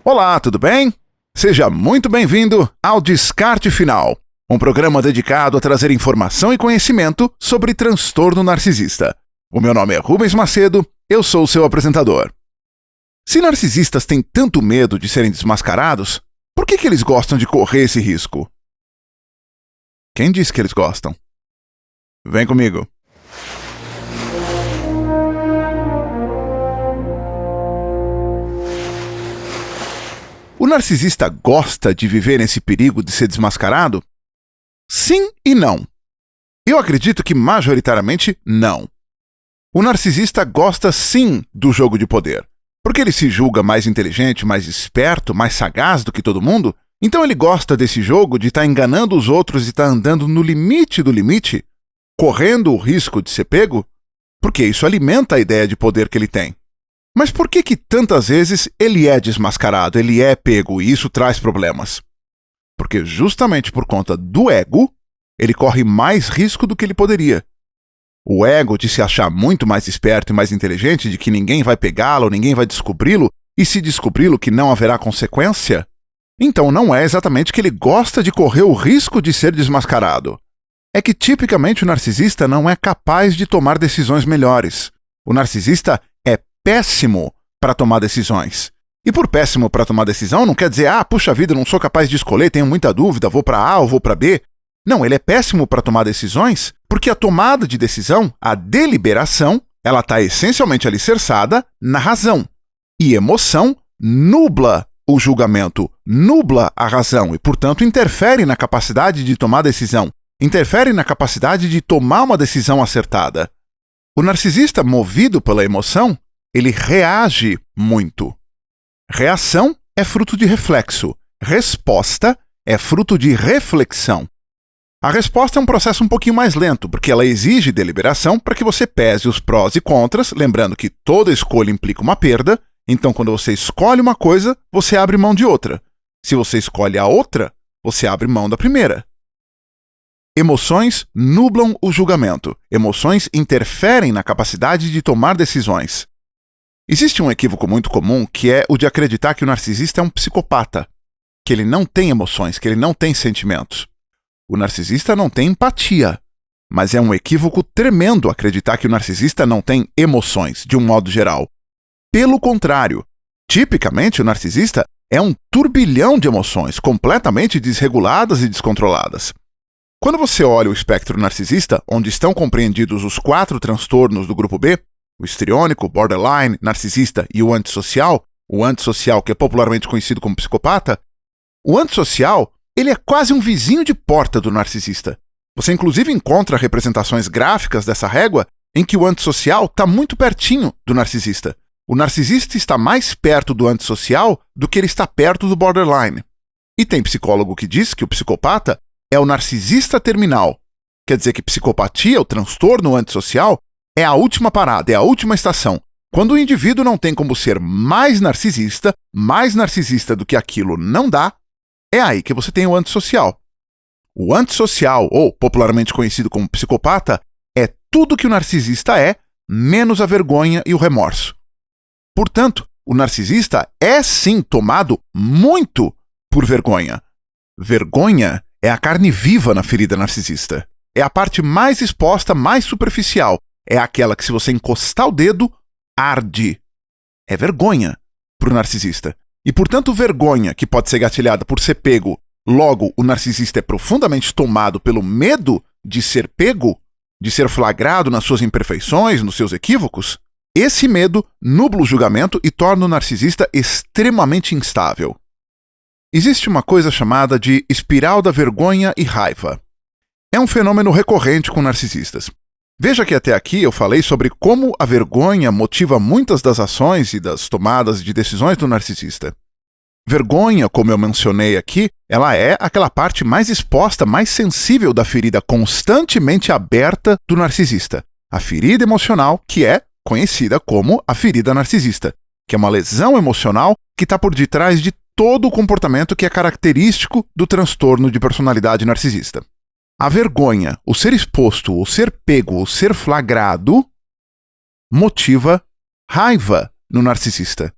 Olá, tudo bem? Seja muito bem-vindo ao Descarte Final, um programa dedicado a trazer informação e conhecimento sobre transtorno narcisista. O meu nome é Rubens Macedo, eu sou o seu apresentador. Se narcisistas têm tanto medo de serem desmascarados, por que eles gostam de correr esse risco? Quem disse que eles gostam? Vem comigo. O narcisista gosta de viver nesse perigo de ser desmascarado? Sim e não. Eu acredito que majoritariamente não. O narcisista gosta sim do jogo de poder, porque ele se julga mais inteligente, mais esperto, mais sagaz do que todo mundo, então ele gosta desse jogo de estar enganando os outros e estar andando no limite do limite, correndo o risco de ser pego, porque isso alimenta a ideia de poder que ele tem. Mas por que tantas vezes ele é desmascarado, ele é pego e isso traz problemas? Porque justamente por conta do ego, ele corre mais risco do que ele poderia. O ego de se achar muito mais esperto e mais inteligente, de que ninguém vai pegá-lo, ninguém vai descobri-lo, e se descobri-lo que não haverá consequência, então não é exatamente que ele gosta de correr o risco de ser desmascarado. É que tipicamente o narcisista não é capaz de tomar decisões melhores. O narcisista é péssimo para tomar decisões. E por péssimo para tomar decisão não quer dizer, puxa vida, não sou capaz de escolher, tenho muita dúvida, vou para A ou vou para B. Não, ele é péssimo para tomar decisões porque a tomada de decisão, a deliberação, ela está essencialmente alicerçada na razão. E emoção nubla o julgamento, nubla a razão e, portanto, interfere na capacidade de tomar decisão, interfere na capacidade de tomar uma decisão acertada. O narcisista movido pela emoção, ele reage muito. Reação é fruto de reflexo. Resposta é fruto de reflexão. A resposta é um processo um pouquinho mais lento, porque ela exige deliberação para que você pese os prós e contras, lembrando que toda escolha implica uma perda, então quando você escolhe uma coisa, você abre mão de outra. Se você escolhe a outra, você abre mão da primeira. Emoções nublam o julgamento. Emoções interferem na capacidade de tomar decisões. Existe um equívoco muito comum que é o de acreditar que o narcisista é um psicopata, que ele não tem emoções, que ele não tem sentimentos. O narcisista não tem empatia, mas é um equívoco tremendo acreditar que o narcisista não tem emoções, de um modo geral. Pelo contrário, tipicamente o narcisista é um turbilhão de emoções, completamente desreguladas e descontroladas. Quando você olha o espectro narcisista, onde estão compreendidos os 4 transtornos do grupo B, o histriônico, borderline, narcisista e o antissocial que é popularmente conhecido como psicopata, o antissocial, ele é quase um vizinho de porta do narcisista. Você inclusive encontra representações gráficas dessa régua em que o antissocial está muito pertinho do narcisista. O narcisista está mais perto do antissocial do que ele está perto do borderline. E tem psicólogo que diz que o psicopata é o narcisista terminal. Quer dizer que psicopatia, o transtorno antissocial, é a última parada, é a última estação. Quando o indivíduo não tem como ser mais narcisista do que aquilo não dá, é aí que você tem o antissocial. O antissocial, ou popularmente conhecido como psicopata, é tudo que o narcisista é, menos a vergonha e o remorso. Portanto, o narcisista é sim tomado muito por vergonha. Vergonha é a carne viva na ferida narcisista. É a parte mais exposta, mais superficial. É aquela que, se você encostar o dedo, arde. É vergonha para o narcisista. E, portanto, vergonha, que pode ser gatilhada por ser pego, logo o narcisista é profundamente tomado pelo medo de ser pego, de ser flagrado nas suas imperfeições, nos seus equívocos, esse medo nubla o julgamento e torna o narcisista extremamente instável. Existe uma coisa chamada de espiral da vergonha e raiva. É um fenômeno recorrente com narcisistas. Veja que até aqui eu falei sobre como a vergonha motiva muitas das ações e das tomadas de decisões do narcisista. Vergonha, como eu mencionei aqui, ela é aquela parte mais exposta, mais sensível da ferida constantemente aberta do narcisista. A ferida emocional, que é conhecida como a ferida narcisista, que é uma lesão emocional que está por detrás de todo o comportamento que é característico do transtorno de personalidade narcisista. A vergonha, o ser exposto, o ser pego, o ser flagrado, motiva raiva no narcisista.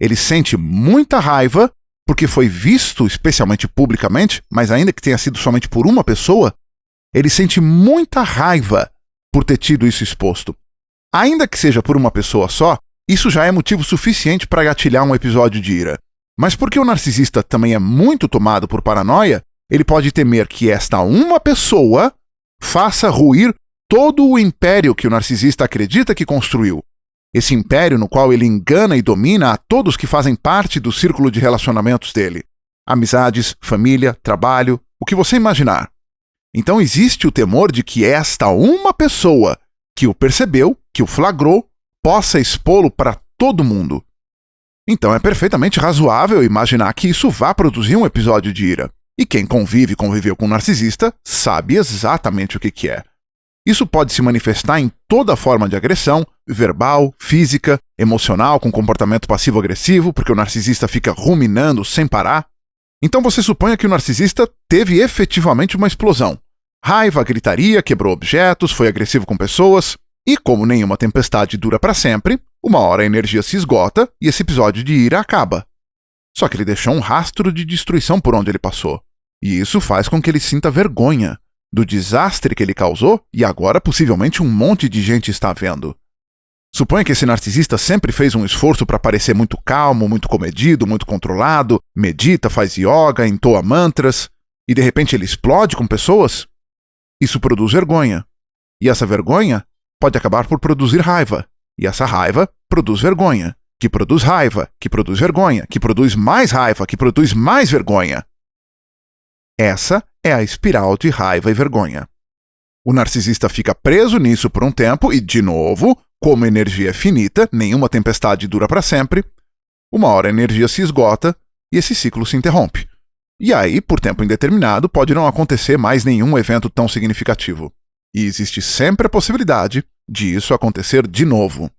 Ele sente muita raiva porque foi visto, especialmente publicamente, mas ainda que tenha sido somente por uma pessoa, ele sente muita raiva por ter tido isso exposto. Ainda que seja por uma pessoa só, isso já é motivo suficiente para gatilhar um episódio de ira. Mas porque o narcisista também é muito tomado por paranoia, ele pode temer que esta uma pessoa faça ruir todo o império que o narcisista acredita que construiu. Esse império no qual ele engana e domina a todos que fazem parte do círculo de relacionamentos dele. Amizades, família, trabalho, o que você imaginar. Então existe o temor de que esta uma pessoa que o percebeu, que o flagrou, possa expô-lo para todo mundo. Então é perfeitamente razoável imaginar que isso vá produzir um episódio de ira. E quem conviveu com um narcisista sabe exatamente o que é. Isso pode se manifestar em toda forma de agressão, verbal, física, emocional, com comportamento passivo-agressivo, porque o narcisista fica ruminando sem parar. Então você suponha que o narcisista teve efetivamente uma explosão. Raiva, gritaria, quebrou objetos, foi agressivo com pessoas. E como nenhuma tempestade dura para sempre, uma hora a energia se esgota e esse episódio de ira acaba. Só que ele deixou um rastro de destruição por onde ele passou. E isso faz com que ele sinta vergonha do desastre que ele causou e agora possivelmente um monte de gente está vendo. Suponha que esse narcisista sempre fez um esforço para parecer muito calmo, muito comedido, muito controlado, medita, faz yoga, entoa mantras, e de repente ele explode com pessoas. Isso produz vergonha. E essa vergonha pode acabar por produzir raiva. E essa raiva produz vergonha, que produz raiva, que produz vergonha, que produz mais raiva, que produz mais vergonha. Essa é a espiral de raiva e vergonha. O narcisista fica preso nisso por um tempo e, de novo, como a energia é finita, nenhuma tempestade dura para sempre, uma hora a energia se esgota e esse ciclo se interrompe. E aí, por tempo indeterminado, pode não acontecer mais nenhum evento tão significativo. E existe sempre a possibilidade de isso acontecer de novo.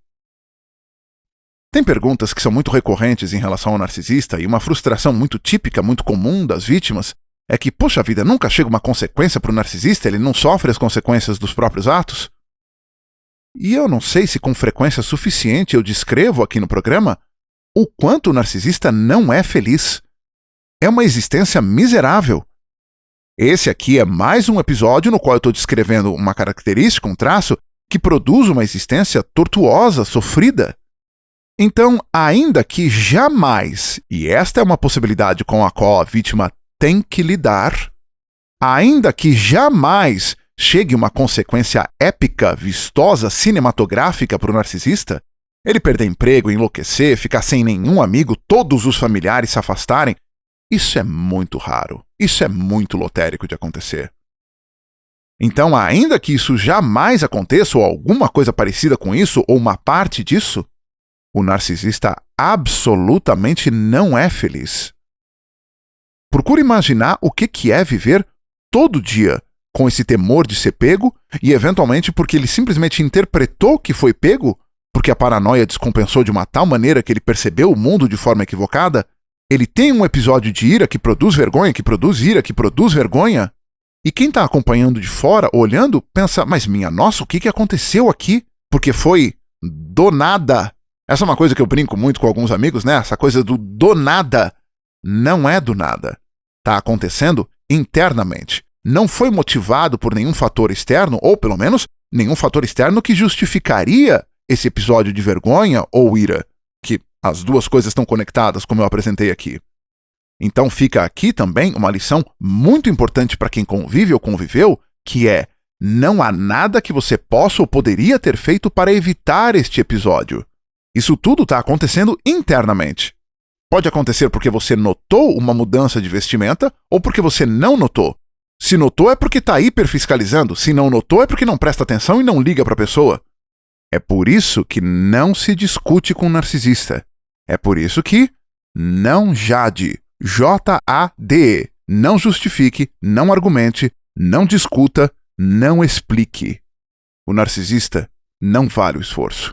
Tem perguntas que são muito recorrentes em relação ao narcisista e uma frustração muito típica, muito comum das vítimas é que, poxa vida, nunca chega uma consequência para o narcisista, ele não sofre as consequências dos próprios atos? E eu não sei se com frequência suficiente eu descrevo aqui no programa o quanto o narcisista não é feliz. É uma existência miserável. Esse aqui é mais um episódio no qual eu estou descrevendo uma característica, um traço, que produz uma existência tortuosa, sofrida. Então, ainda que jamais, e esta é uma possibilidade com a qual a vítima tem que lidar, ainda que jamais chegue uma consequência épica, vistosa, cinematográfica para o narcisista, ele perder emprego, enlouquecer, ficar sem nenhum amigo, todos os familiares se afastarem, isso é muito raro, isso é muito lotérico de acontecer. Então, ainda que isso jamais aconteça, ou alguma coisa parecida com isso, ou uma parte disso, o narcisista absolutamente não é feliz. Procure imaginar o que é viver todo dia com esse temor de ser pego e, eventualmente, porque ele simplesmente interpretou que foi pego, porque a paranoia descompensou de uma tal maneira que ele percebeu o mundo de forma equivocada, ele tem um episódio de ira que produz vergonha, que produz ira, que produz vergonha, e quem está acompanhando de fora, olhando, pensa, mas minha nossa, o que aconteceu aqui? Porque foi do nada. Essa é uma coisa que eu brinco muito com alguns amigos, né? Essa coisa do nada. Não é do nada. Está acontecendo internamente. Não foi motivado por nenhum fator externo, ou pelo menos nenhum fator externo que justificaria esse episódio de vergonha ou ira, que as duas coisas estão conectadas, como eu apresentei aqui. Então fica aqui também uma lição muito importante para quem convive ou conviveu, que é: não há nada que você possa ou poderia ter feito para evitar este episódio. Isso tudo está acontecendo internamente. Pode acontecer porque você notou uma mudança de vestimenta ou porque você não notou. Se notou é porque está hiperfiscalizando, se não notou é porque não presta atenção e não liga para a pessoa. É por isso que não se discute com o narcisista. É por isso que não jade. J-A-D-E. Não justifique, não argumente, não discuta, não explique. O narcisista não vale o esforço.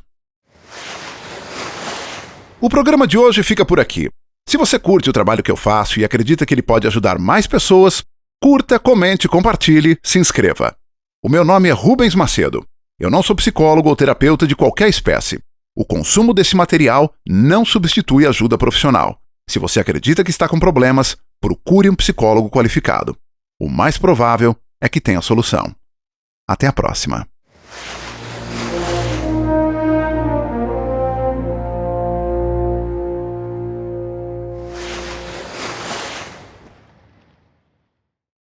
O programa de hoje fica por aqui. Se você curte o trabalho que eu faço e acredita que ele pode ajudar mais pessoas, curta, comente, compartilhe, se inscreva. O meu nome é Rubens Macedo. Eu não sou psicólogo ou terapeuta de qualquer espécie. O consumo desse material não substitui ajuda profissional. Se você acredita que está com problemas, procure um psicólogo qualificado. O mais provável é que tenha solução. Até a próxima.